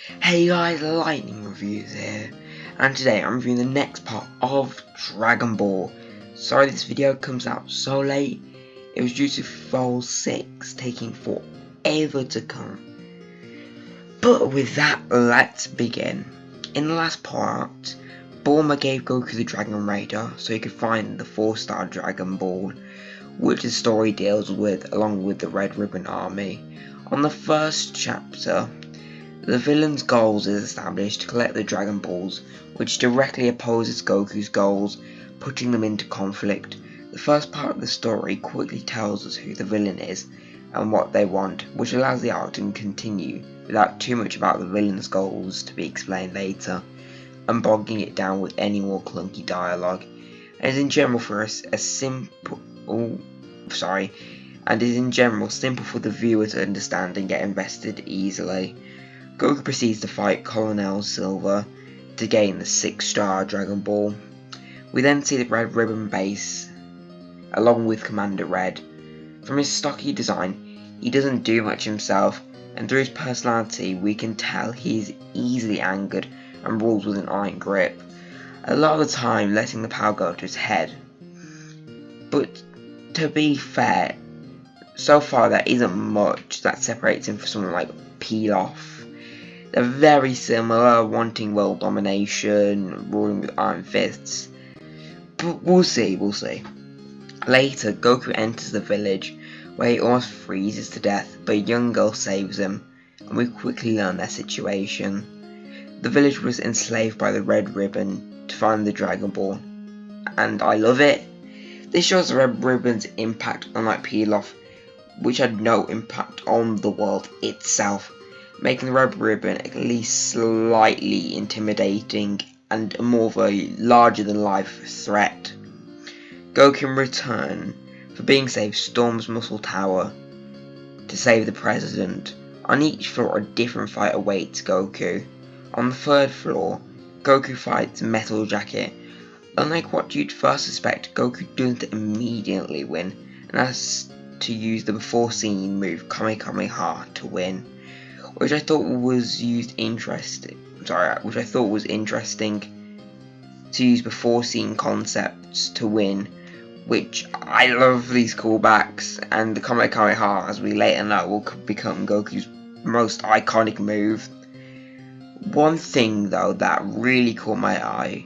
Hey guys, Lightning Reviews here, and today I'm reviewing the next part of Dragon Ball. Sorry this video comes out so late, it was due to Fall 6 taking forever to come. But with that, let's begin. In the last part, Bulma gave Goku the Dragon Radar so he could find the 4-star Dragon Ball, which the story deals with along with the Red Ribbon Army. On the first chapter, the villain's goals is established to collect the Dragon Balls, which directly opposes Goku's goals, putting them into conflict. The first part of the story quickly tells us who the villain is and what they want, which allows the arc to continue without too much about the villain's goals to be explained later, and bogging it down with any more clunky dialogue. And is in general simple for the viewer to understand and get invested easily. Goku proceeds to fight Colonel Silver to gain the 6-star Dragon Ball. We then see the Red Ribbon base along with Commander Red. From his stocky design, he doesn't do much himself, and through his personality we can tell he is easily angered and rules with an iron grip, a lot of the time letting the power go to his head. But to be fair, so far there isn't much that separates him from someone like Pilaf. They're very similar, wanting world domination, ruling with iron fists. But we'll see. Later, Goku enters the village, where he almost freezes to death, but a young girl saves him, and we quickly learn their situation. The village was enslaved by the Red Ribbon to find the Dragon Ball, and I love it. This shows the Red Ribbon's impact, unlike Pilaf, which had no impact on the world itself, making the Red Ribbon at least slightly intimidating and more of a larger-than-life threat. Goku in return for being saved storms Muscle Tower to save the president. On each floor a different fight awaits Goku. On the 3rd floor, Goku fights Metal Jacket. Unlike what you'd first suspect, Goku doesn't immediately win and has to use the before seen move Kamehameha to win, which I thought was interesting to use before seeing concepts to win, which I love these callbacks, and the Kamehameha, as we later know, will become Goku's most iconic move. One thing though that really caught my eye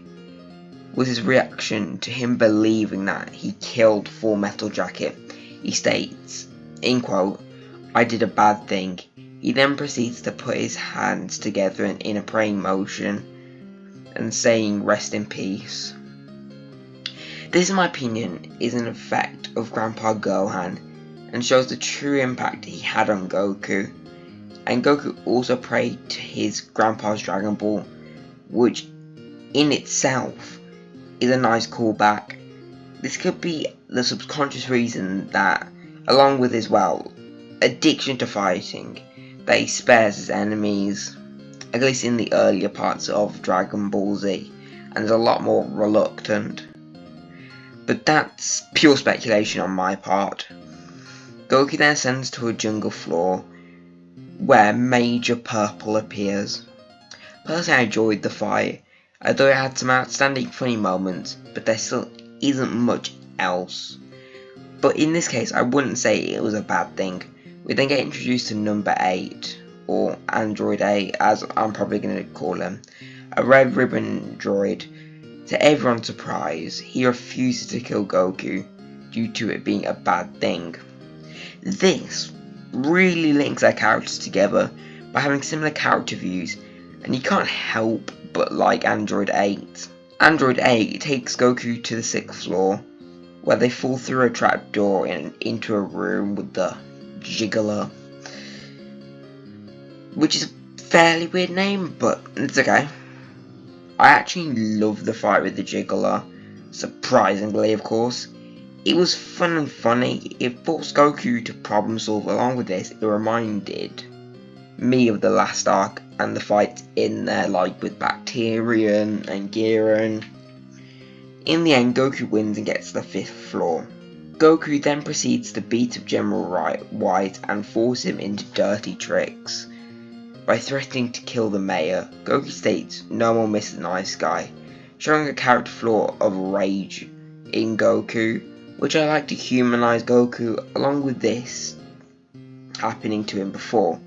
was his reaction to him believing that he killed Full Metal Jacket. He states, in quote, "I did a bad thing." He then proceeds to put his hands together in a praying motion and saying rest in peace. This, in my opinion, is an effect of Grandpa Gohan and shows the true impact he had on Goku. And Goku also prayed to his grandpa's Dragon Ball, which in itself is a nice callback. This could be the subconscious reason that, along with his addiction to fighting, that he spares his enemies, at least in the earlier parts of Dragon Ball Z, and is a lot more reluctant. But that's pure speculation on my part. Goku then ascends to a jungle floor, where Major Purple appears. Personally, I enjoyed the fight, although it had some outstanding funny moments, but there still isn't much else. But in this case, I wouldn't say it was a bad thing. We then get introduced to number 8, or Android 8 as I'm probably going to call him, a Red Ribbon droid. To everyone's surprise, he refuses to kill Goku due to it being a bad thing. This really links their characters together by having similar character views, and you can't help but like Android 8. Android 8 takes Goku to the 6th floor, where they fall through a trapdoor into a room with the Jiggler, which is a fairly weird name, but it's okay. I actually love the fight with the Jiggler, surprisingly of course. It was fun and funny, it forced Goku to problem solve. Along with this, it reminded me of the last arc and the fights in there, like with Bacterian and Giran. In the end, Goku wins and gets to the 5th floor. Goku then proceeds to beat up General White and force him into dirty tricks. By threatening to kill the mayor, Goku states no more Mr. Nice Guy, showing a character flaw of rage in Goku, which I like to humanize Goku along with this happening to him before.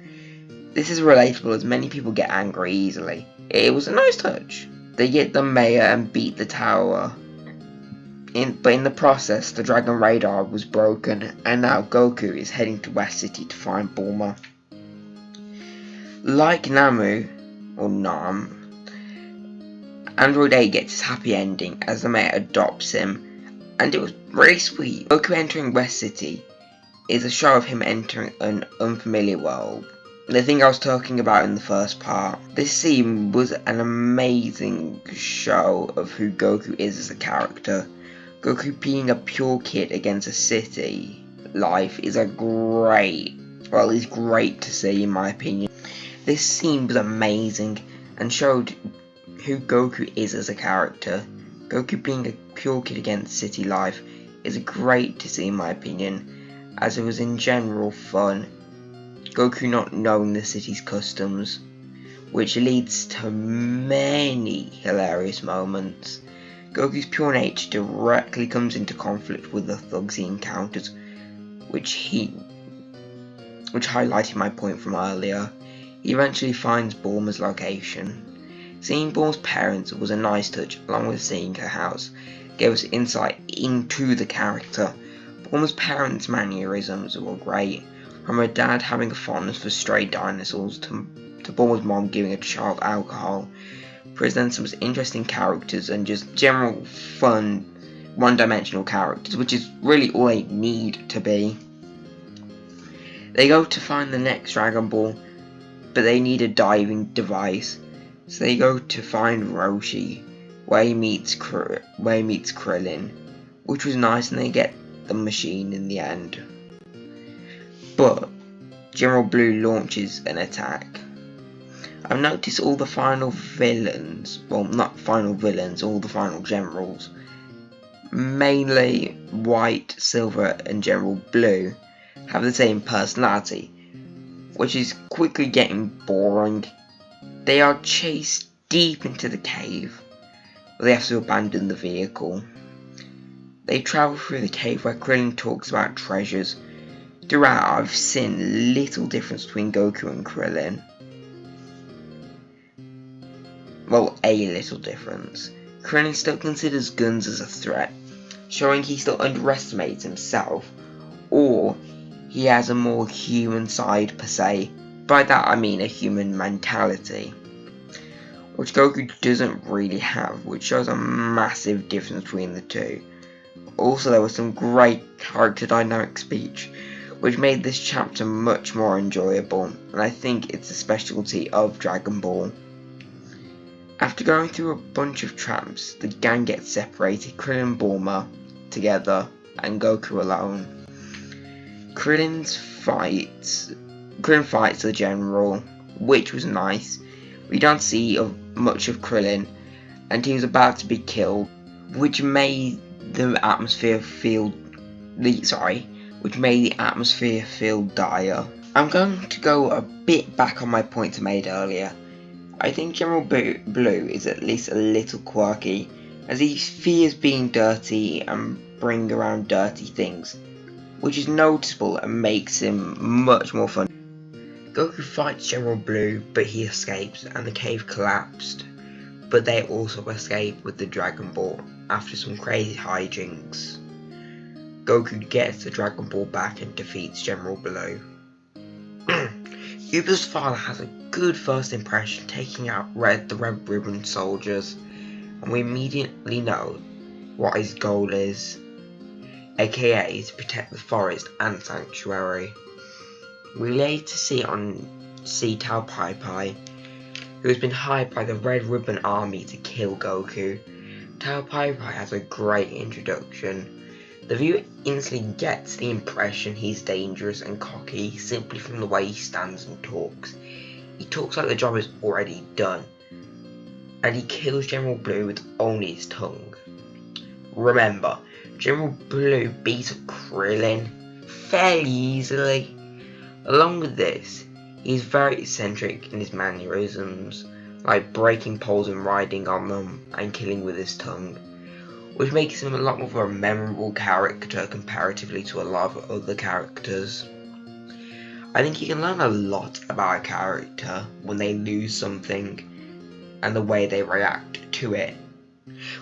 This is relatable as many people get angry easily. It was a nice touch. They get the mayor and beat the tower. But in the process, the Dragon Radar was broken, and now Goku is heading to West City to find Bulma. Like Namu, or Nam, Android 8 gets his happy ending as the mayor adopts him, and it was really sweet. Goku entering West City is a show of him entering an unfamiliar world. The thing I was talking about in the first part. This scene was an amazing show of who Goku is as a character. Goku being a pure kid against a city life is great to see in my opinion. This scene was amazing and showed who Goku is as a character. Goku being a pure kid against city life is great to see in my opinion, as it was in general fun. Goku not knowing the city's customs, which leads to many hilarious moments. Goku's pure nature directly comes into conflict with the thugs he encounters, which highlighted my point from earlier. He eventually finds Bulma's location. Seeing Bulma's parents was a nice touch, along with seeing her house. Gave us insight into the character. Bulma's parents' mannerisms were great. From her dad having a fondness for stray dinosaurs to Bulma's mom giving a child alcohol, presents some interesting characters and just general fun, one-dimensional characters, which is really all they need to be. They go to find the next Dragon Ball, but they need a diving device, so they go to find Roshi, where he meets Krillin, which was nice, and they get the machine in the end. But General Blue launches an attack. I've noticed all the final villains, well not final villains, all the final generals, mainly White, Silver and General Blue, have the same personality, which is quickly getting boring. They are chased deep into the cave, where they have to abandon the vehicle. They travel through the cave where Krillin talks about treasures. Throughout, I've seen little difference between Goku and Krillin. Well, a little difference. Krillin still considers guns as a threat, showing he still underestimates himself, or he has a more human side per se. By that I mean a human mentality, which Goku doesn't really have, which shows a massive difference between the two. Also, there was some great character dynamic speech, which made this chapter much more enjoyable, and I think it's a specialty of Dragon Ball. After going through a bunch of traps, the gang gets separated, Krillin and Bulma together, and Goku alone. Krillin fights the general, which was nice. We don't see much of Krillin, and he was about to be killed, which made the atmosphere feel dire. I'm going to go a bit back on my points I made earlier. I think General Blue is at least a little quirky, as he fears being dirty and bring around dirty things, which is noticeable and makes him much more fun. Goku fights General Blue, but he escapes and the cave collapsed, but they also escape with the Dragon Ball after some crazy hijinks. Goku gets the Dragon Ball back and defeats General Blue. Yuba's father has a good first impression taking out the Red Ribbon soldiers, and we immediately know what his goal is, aka to protect the forest and sanctuary. We later see Tao Pai Pai, who has been hired by the Red Ribbon Army to kill Goku. Tao Pai Pai has a great introduction. The viewer instantly gets the impression he's dangerous and cocky simply from the way he stands and talks. He talks like the job is already done, and he kills General Blue with only his tongue. Remember, General Blue beat up Krillin fairly easily. Along with this, He's very eccentric in his mannerisms, like breaking poles and riding on them and killing with his tongue, which makes him a lot more of a memorable character comparatively to a lot of other characters. I think you can learn a lot about a character when they lose something and the way they react to it.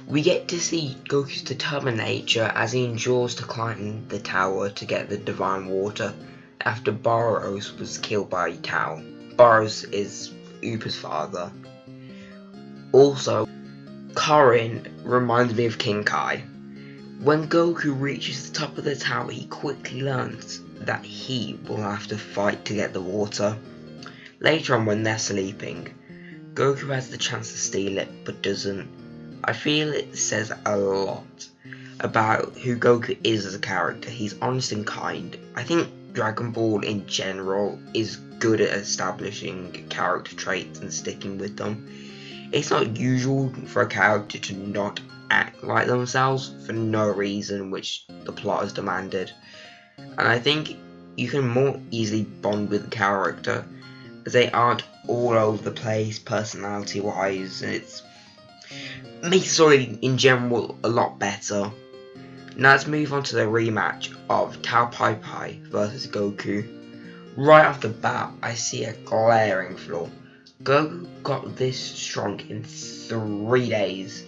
We get to see Goku's determined nature as he endures to climb the tower to get the divine water after Boros was killed by Tao. Boros is Upa's father. Also, Karin reminds me of King Kai. When Goku reaches the top of the tower, he quickly learns that he will have to fight to get the water. Later on, when they're sleeping, Goku has the chance to steal it, but doesn't. I feel it says a lot about who Goku is as a character. He's honest and kind. I think Dragon Ball in general is good at establishing character traits and sticking with them. It's not usual for a character to not act like themselves for no reason which the plot has demanded. And I think you can more easily bond with the character as they aren't all over the place personality wise, and it makes the story in general a lot better. Now let's move on to the rematch of Tao Pai Pai versus Goku. Right off the bat, I see a glaring flaw. Goku got this strong in 3 days.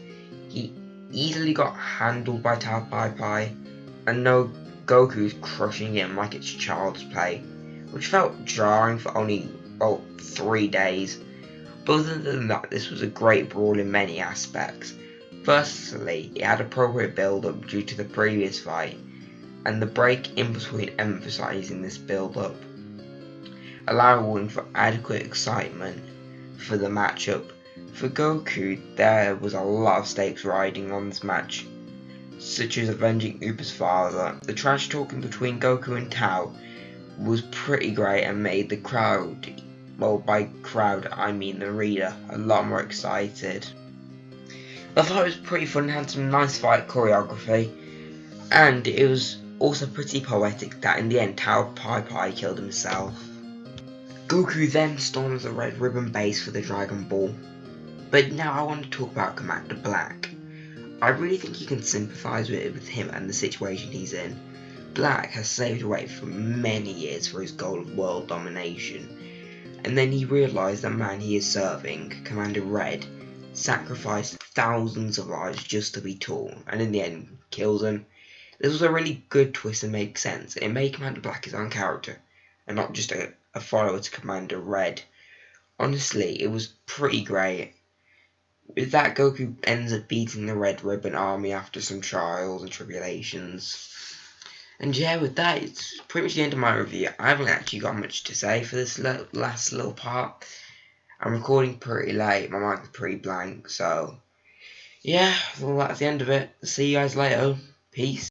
He easily got handled by Tao Pai Pai, and no, Goku's crushing him like it's child's play, which felt jarring for only, 3 days. But other than that, this was a great brawl in many aspects. Firstly, it had appropriate build-up due to the previous fight, and the break in between emphasising this build-up, allowing for adequate excitement for the matchup. For Goku, there was a lot of stakes riding on this match, such as avenging Upa's father. The trash talking between Goku and Tao was pretty great and made the crowd, well, by crowd I mean the reader, a lot more excited. I thought it was pretty fun, had some nice fight choreography, and it was also pretty poetic that in the end Tao Pai Pai killed himself. Goku then storms the Red Ribbon base for the Dragon Ball. But now I want to talk about Commander Black. I really think you can sympathise with him and the situation he's in. Black has slaved away for many years for his goal of world domination, and then he realised the man he is serving, Commander Red, sacrificed thousands of lives just to be tall, and in the end kills him. This was a really good twist and made sense. It made Commander Black his own character, and not just a follower to Commander Red. Honestly, it was pretty great. With that, Goku ends up beating the Red Ribbon Army after some trials and tribulations. And yeah, with that, it's pretty much the end of my review. I haven't actually got much to say for this last little part. I'm recording pretty late, my mind's pretty blank, so yeah, well, that's the end of it. See you guys later. Peace.